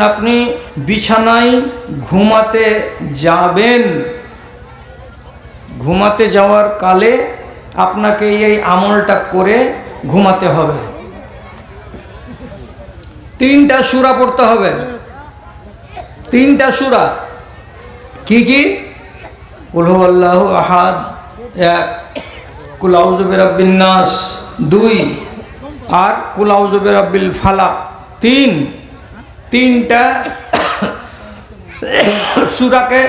আপনি বিছানায় ঘুমাতে যাবেন, ঘুমাতে যাওয়ার কালে আপনাকে এই আমলটা করে ঘুমাতে হবে। 3টা সূরা পড়তে হবে। 3টা সূরা কি কি? কুল হুয়াল্লাহু আহাদ 1, কুল আউযু বিরাব্বিন নাস 2, আর কুল আউযু বিরাব্বিল ফালাক 3। 3টা সূরাকে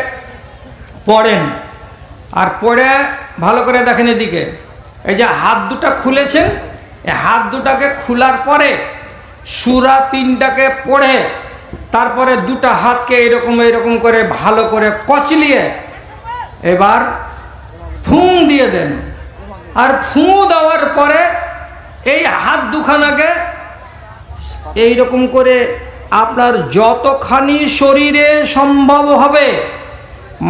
পড়েন। আর পড়ে ভালো করে দেখেন এদিকে, এই যে হাত দুটা খুলেছেন, এই হাত দুটাকে খোলার পরে সূরা 3টাকে পড়ে তারপরে দুটা হাতকে এরকম এরকম করে ভালো করে কচলিয়ে এবার ফুঁ দিয়ে দেন। আর ফুঁ দেওয়ার পরে এই হাত দুখানাকে এইরকম করে আপনার যতখানি শরীরে সম্ভব হবে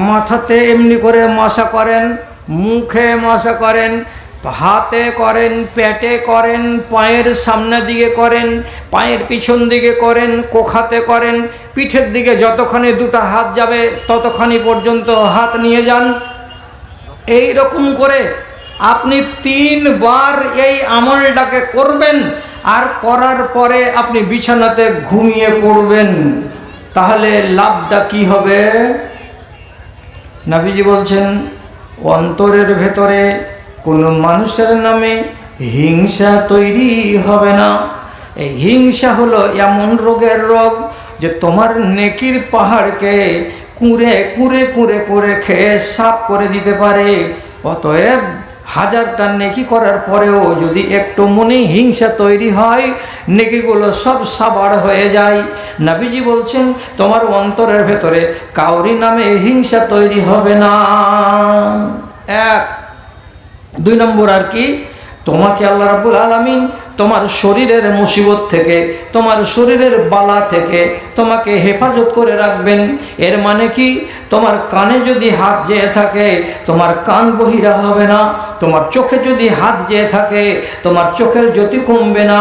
মাথাতে এমনি করে মাসা করেন, মুখে মাসা করেন, হাতে করেন, পেটে করেন, পায়ের সামনের দিকে করেন, পায়ের পিছন দিকে করেন, কোখাতে করেন, পিঠের দিকে যতখানি দুটো হাত যাবে ততখানি পর্যন্ত হাত নিয়ে যান। এই রকম করে আপনি 3 বার এই আমলটাকে করবেন। আর করার পরে আপনি বিছানাতে ঘুমিয়ে পড়বেন। তাহলে লাভটা কি হবে? নবীজি বলছেন, অন্তরের ভেতরে কোনো মানুষের নামে হিংসা তৈরি হবে না। এই হিংসা হলো এমন রোগের রোগ যে তোমার নেকির পাহাড়কে কুঁড়ে কুঁড়ে কুঁড়ে কুঁড়ে খেয়ে সাফ করে দিতে পারে। অতএব 1000টা নেকি করার পরেও যদি একটু মনে হিংসা তৈরি হয়, নেকিগুলো সব সাবার হয়ে যায়। নবীজি বলছেন, তোমার অন্তরের ভেতরে কাউরি নামে হিংসা তৈরি হবে না। 1, 2 নম্বর আর কি, তোমাকে আল্লাহ রাব্বুল আলামিন তোমার শরীরের মুসিবত থেকে, তোমার শরীরের বালা থেকে তোমাকে হেফাজত করে রাখবেন। এর মানে কি? তোমার কানে যদি হাত যেয়ে থাকে তোমার কান বহিরা হবে না, তোমার চোখে যদি হাত যেয়ে থাকে তোমার চোখের জ্যোতি কমবে না,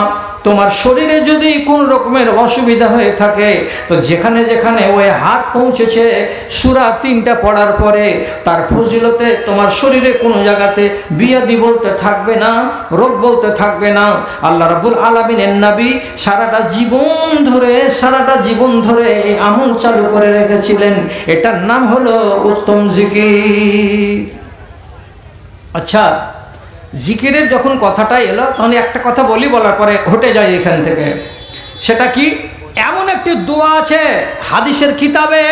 তোমার শরীরে যদি কোন রকমের অসুবিধা হয়ে থাকে তো যেখানে যেখানে ওই হাত পৌঁছেছে সূরা 3টা পড়ার পরে তার ফজিলতে তোমার শরীরে কোনো জায়গাতে বিয়াদি বলতে থাকবে না, রোগ বলতে থাকবে না। আল্লাহ রাব্বুল আলামিনের নবী সারাটা জীবন ধরে এই আমল চালু করে রেখেছিলেন। এটার নাম হলো উত্তম জিকির। আচ্ছা, জিকিরের যখন কথাটা এলো তখন একটা কথা বলার পরে হটে যায় এখান থেকে। সেটা কি? এমন একটি দোয়া আছে হাদিসের কিতাবে,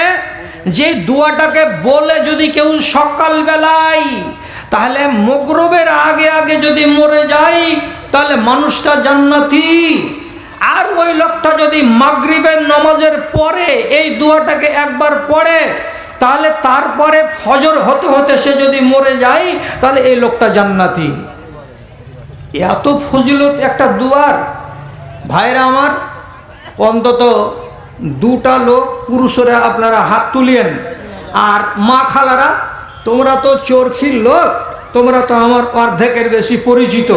যে দোয়াটাকে বলে যদি কেউ সকালবেলায়, তাহলে মাগরিবের আগে আগে যদি মরে যায় তাহলে মানুষটা জান্নাতি। আর ওই লোকটা যদি মাগরিবের নামাজের পরে এই দোয়াটাকে একবার পড়ে তাহলে তারপরে ফজর হতে হতে সে যদি মরে যায় তাহলে এই লোকটা জান্নাতি। এত ফজিলত একটা দুয়ার। ভাইরা আমার, অন্তত 2টা লোক পুরুষরা আপনারা হাত তুলিয়েন। আর মা খালারা, তোমরা তো চরখির লোক, তোমরা তো আমার অর্ধেকের বেশি পরিচিত,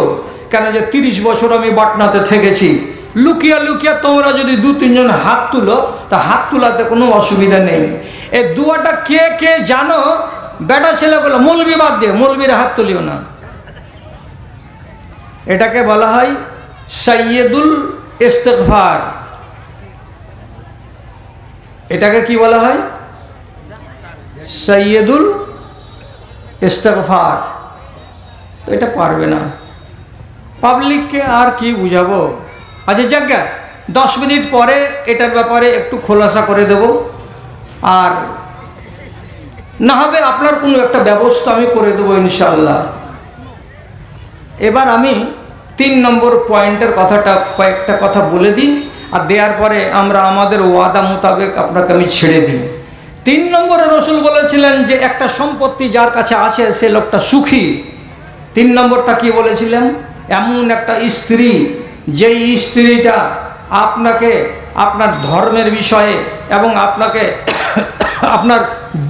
কেন যে 30 বছর আমি পাটনাতে থেকেছি। লুকিয়া লুকিয়া তোমরা যদি 2-3 জন হাত তুলো তা হাত তোলাতে কোনো অসুবিধা নেই। এই দুয়াটা কে কে জানো? বেটা ছেলেগুলো, মৌলবি বাদ দিয়ে, মৌলবিরা হাত তুলিও না। এটাকে বলা হয় সাইয়্যিদুল ইস্তিগফার। এটাকে কি বলা হয়? সাইয়্যিদুল ইস্তিগফার। তো এটা পারবে না, পাবলিককে আর কি বুঝাবো। আচ্ছা জায়গা 10 মিনিট পরে এটার ব্যাপারে একটু খোলাসা করে দেব। আর না হবে আপনার কোনো একটা ব্যবস্থা আমি করে দেবো ইনশাআল্লাহ। এবার আমি 3 নম্বর পয়েন্টের কথাটা কয়েকটা কথা বলে দিই, আর দেওয়ার পরে আমরা আমাদের ওয়াদা মোতাবেক আপনাকে আমি ছেড়ে দিই। 3 নম্বরে রসুল বলেছিলেন যে একটা সম্পত্তি যার কাছে আছে সে লোকটা সুখী। 3 নম্বরটা কি বলেছিলেন? এমন একটা স্ত্রী, যেই স্ত্রীটা আপনাকে আপনার ধর্মের বিষয়ে এবং আপনাকে আপনার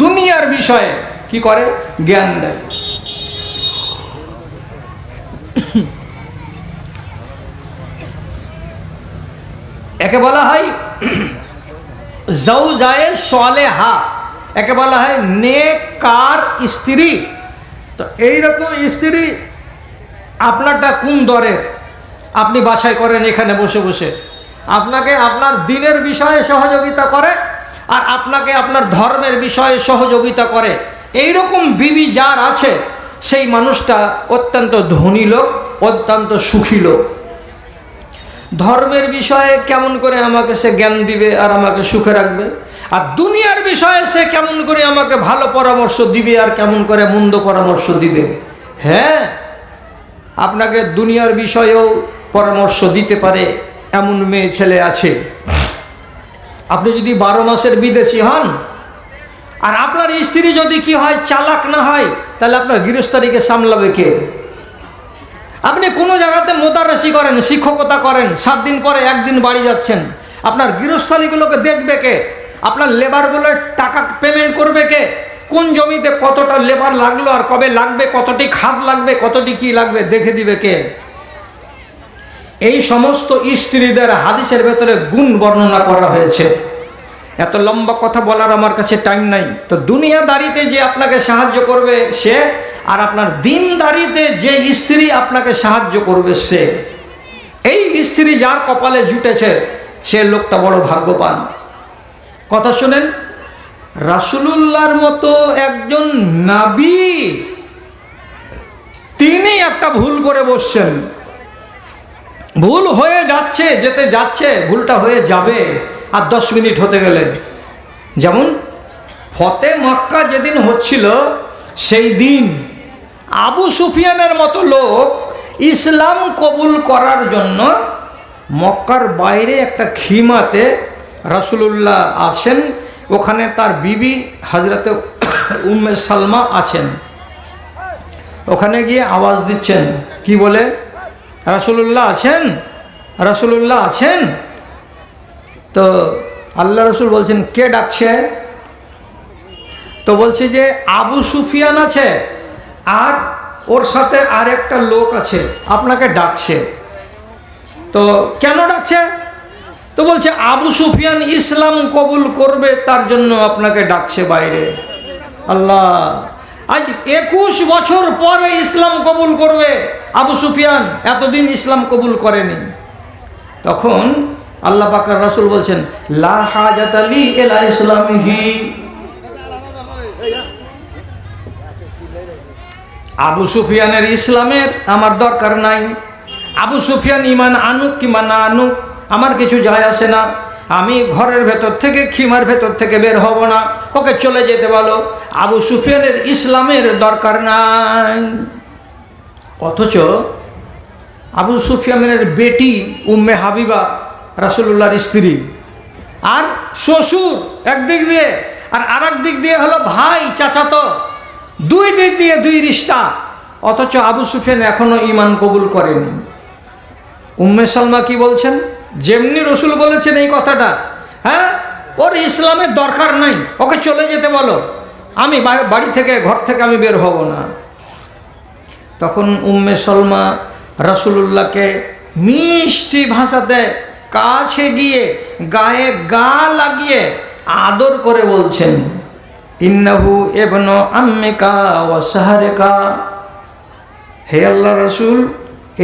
দুনিয়ার বিষয়ে কি করে? জ্ঞান দেয়। একে বলা হয় জাওজায়ে সালেহা, একে বলা হয় নেককার স্ত্রী। তো এইরকম স্ত্রী আপনারটা কোন দরের? আপনি বাছাই করেন এখানে বসে বসে। আপনাকে আপনার দিনের বিষয়ে সহযোগিতা করে আর আপনাকে আপনার ধর্মের বিষয়ে সহযোগিতা করে, এইরকম বিবি যার আছে সেই মানুষটা অত্যন্ত ধনী লোক, অত্যন্ত সুখী লোক। ধর্মের বিষয়ে কেমন করে আমাকে সে জ্ঞান দিবে আর আমাকে সুখে রাখবে, আর দুনিয়ার বিষয়ে সে কেমন করে আমাকে ভালো পরামর্শ দিবে আর কেমন করে মন্দ পরামর্শ দিবে। হ্যাঁ, আপনাকে দুনিয়ার বিষয়েও পরামর্শ দিতে পারে এমন মেয়ে ছেলে আছে। আপনি যদি 12 মাসের বিদেশি হন আর আপনার স্ত্রী যদি কি হয়, চালাক না হয়, তাহলে আপনার গৃহস্থালীকে সামলাবে কে? আপনি কোনো জায়গাতে মোদারাসি করেন, শিক্ষকতা করেন, 7 দিন পরে 1 দিন বাড়ি যাচ্ছেন, আপনার গৃহস্থালীগুলোকে দেখবে কে? আপনার লেবারগুলোর টাকা পেমেন্ট করবে কে? কোন জমিতে কতটা লেবার লাগলো আর কবে লাগবে, কতটি খাদ লাগবে, কতটি কি লাগবে, দেখে দিবে কে? এই সমস্ত স্ত্রীদের হাদিসের ভেতরে গুণ বর্ণনা করা হয়েছে। এত লম্বা কথা বলার আমার কাছে টাইম নাই। তো দুনিয়াদারিতে যে আপনাকে সাহায্য করবে সে, আর আপনার দিনদারিতে যে স্ত্রী আপনাকে সাহায্য করবে সে। এই স্ত্রী যার কপালে জুটেছে সে লোকটা বড় ভাগ্যবান। কথা শুনেন, রাসূলুল্লাহর মতো একজন নবী তিনি একটা ভুল করে বসছেন। ভুল হয়ে যাচ্ছে, যেতে যাচ্ছে, ভুলটা হয়ে যাবে আর 10 মিনিট হতে গেলে। যেমন ফতে মক্কা যেদিন হচ্ছিল সেই দিন আবু সুফিয়ানের মতো লোক ইসলাম কবুল করার জন্য মক্কার বাইরে একটা খিমাতে রাসূলুল্লাহ আছেন, ওখানে তার বিবি হযরতে উম্মে সালমা আছেন। ওখানে গিয়ে আওয়াজ দিচ্ছেন, কি বলে? রাসূলুল্লাহ আছেন, রাসূলুল্লাহ আছেন। তো আল্লাহ রসুল বলছেন, কে ডাকছে? তো বলছে যে আবু সুফিয়ান আছে আর ওর সাথে আরেকটা লোক আছে, আপনাকে ডাকছে। তো কেন ডাকছে? তো বলছে আবু সুফিয়ান ইসলাম কবুল করবে তার জন্য আপনাকে ডাকছে বাইরে। আল্লাহ, আজ 21 বছর পরে ইসলাম কবুল করবে আবু সুফিয়ান, এতদিন ইসলাম কবুল করেনি। তখন আল্লাহ পাকের রাসূল বলছেন, লা হাজাতা লি ইলা ইসলামিহি, আবু সুফিয়ানের ইসলামের আমার দরকার নাই। আবু সুফিয়ান ইমান আনুক কিংবা না আনুক আমার কিছু যায় আসে না। আমি ঘরের ভেতর থেকে, খিমার ভেতর থেকে বের হব না, ওকে চলে যেতে বলো। আবু সুফিয়ানের ইসলামের দরকার নাই। অথচ আবু সুফিয়ানের বেটি উম্মে হাবিবা রাসূলুল্লাহর স্ত্রী, আর শ্বশুর একদিক দিয়ে আর আরেক দিক দিয়ে হলো ভাই, চাচাতো, 2 দিক দিয়ে 2 রিশতা। অথচ আবু সুফিয়ান এখনো ঈমান কবুল করেনি। উম্মে সালমা কি বলছেন? যেমনি রসুল বলেছেন এই কথাটা, হ্যাঁ, ওর ইসলামের দরকার নাই, ওকে চলে যেতে বলো, আমি বাড়ি থেকে, ঘর থেকে আমি বের হব না। তখন উম্মে সালমা রাসূলুল্লাহকে মিষ্টি ভাষাতে কাছে গিয়ে গায়ে গা লাগিয়ে আদর করে বলছেন, ইন্নাহু ইবনু আম্মিকা ওয়া শাহরিকা, হে আল্লাহ রাসূল,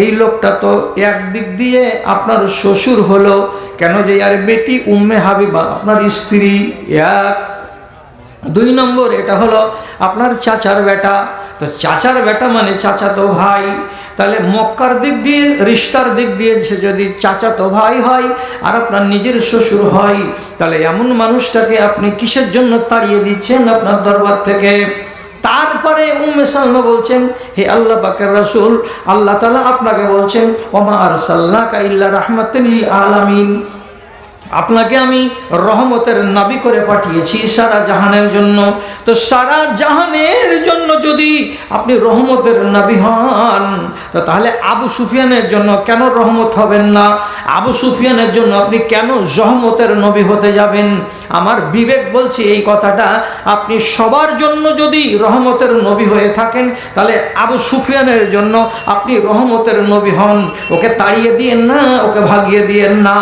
এই লোকটা তো একদিক দিয়ে আপনার শ্বশুর হলো, কেন যে আর বেটি উম্মে হাবিবা আপনার স্ত্রী, 1। 2 নম্বর, এটা হলো আপনার চাচার বেটা। তো চাচার বেটা মানে চাচাতো ভাই, তাহলে মক্কার দিক দিয়ে, রিশতার দিক দিয়ে সে যদি চাচাতো ভাই হয় আর আপনার নিজের শ্বশুর হয়, তাহলে এমন মানুষটাকে আপনি কিসের জন্য তাড়িয়ে দিচ্ছেন আপনার দরবার থেকে? তারপরে উম্মে সালমা বলছেন, হে আল্লাহ পাকের রাসূল, আল্লাহ তাআলা আপনাকে বলছেন, ওমা আরসালনাকা ইল্লা রাহমাতাল লিল আলামিন, আপনাকে আমি রহমতের নবী করে পাঠিয়েছি সারা জাহানের জন্য। তো সারা জাহানের জন্য যদি আপনি রহমতের নবী হন, তো তাহলে আবু সুফিয়ানের জন্য কেন রহমত হবেন না? আবু সুফিয়ানের জন্য আপনি কেন রহমতের নবী হতে যাবেন? আমার বিবেক বলছে এই কথাটা, আপনি সবার জন্য যদি রহমতের নবী হয়ে থাকেন, তাহলে আবু সুফিয়ানের জন্য আপনি রহমতের নবী হন। ওকে তাড়িয়ে দিয়েন না, ওকে ভাগিয়ে দিয়েন না।